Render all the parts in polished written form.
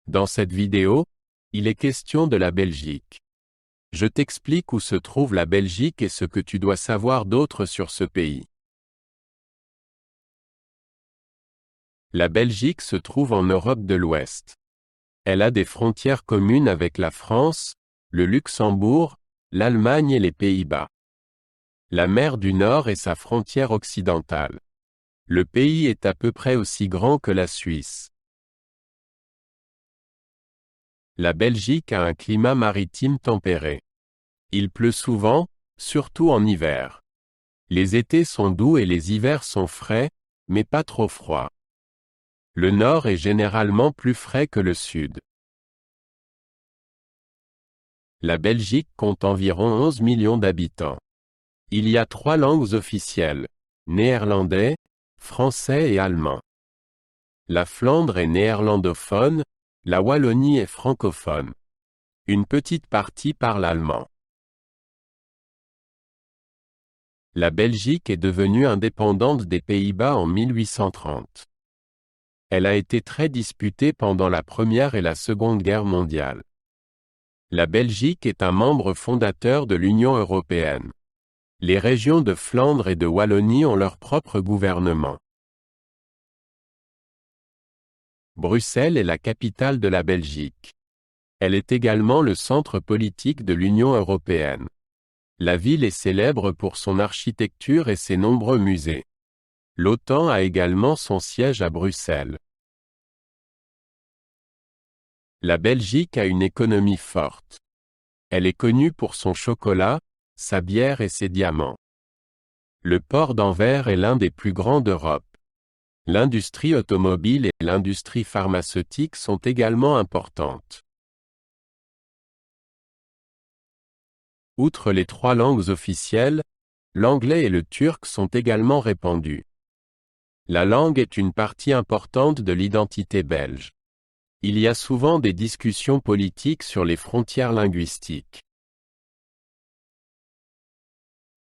Dans cette vidéo, il est question de la Belgique. Je t'explique où se trouve la Belgique et ce que tu dois savoir d'autre sur ce pays. La Belgique se trouve en Europe de l'Ouest. Elle a des frontières communes avec la France, le Luxembourg, l'Allemagne et les Pays-Bas. La mer du Nord est sa frontière occidentale. Le pays est à peu près aussi grand que la Suisse. La Belgique a un climat maritime tempéré. Il pleut souvent, surtout en hiver. Les étés sont doux et les hivers sont frais, mais pas trop froids. Le nord est généralement plus frais que le sud. La Belgique compte environ 11 millions d'habitants. Il y a 3 langues officielles, néerlandais, français et allemand. La Flandre est néerlandophone, la Wallonie est francophone. Une petite partie parle allemand. La Belgique est devenue indépendante des Pays-Bas en 1830. Elle a été très disputée pendant la Première et la Seconde Guerre mondiale. La Belgique est un membre fondateur de l'Union européenne. Les régions de Flandre et de Wallonie ont leur propre gouvernement. Bruxelles est la capitale de la Belgique. Elle est également le centre politique de l'Union européenne. La ville est célèbre pour son architecture et ses nombreux musées. L'OTAN a également son siège à Bruxelles. La Belgique a une économie forte. Elle est connue pour son chocolat, sa bière et ses diamants. Le port d'Anvers est l'un des plus grands d'Europe. L'industrie automobile et l'industrie pharmaceutique sont également importantes. Outre les 3 langues officielles, l'anglais et le turc sont également répandus. La langue est une partie importante de l'identité belge. Il y a souvent des discussions politiques sur les frontières linguistiques.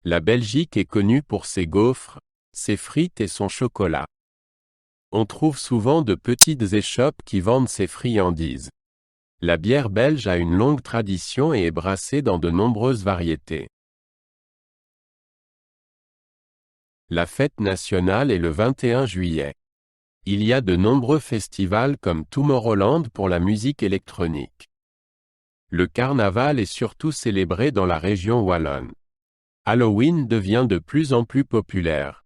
La Belgique est connue pour ses gaufres, ses frites et son chocolat. On trouve souvent de petites échoppes qui vendent ces friandises. La bière belge a une longue tradition et est brassée dans de nombreuses variétés. La fête nationale est le 21 juillet. Il y a de nombreux festivals comme Tomorrowland pour la musique électronique. Le carnaval est surtout célébré dans la région wallonne. Halloween devient de plus en plus populaire.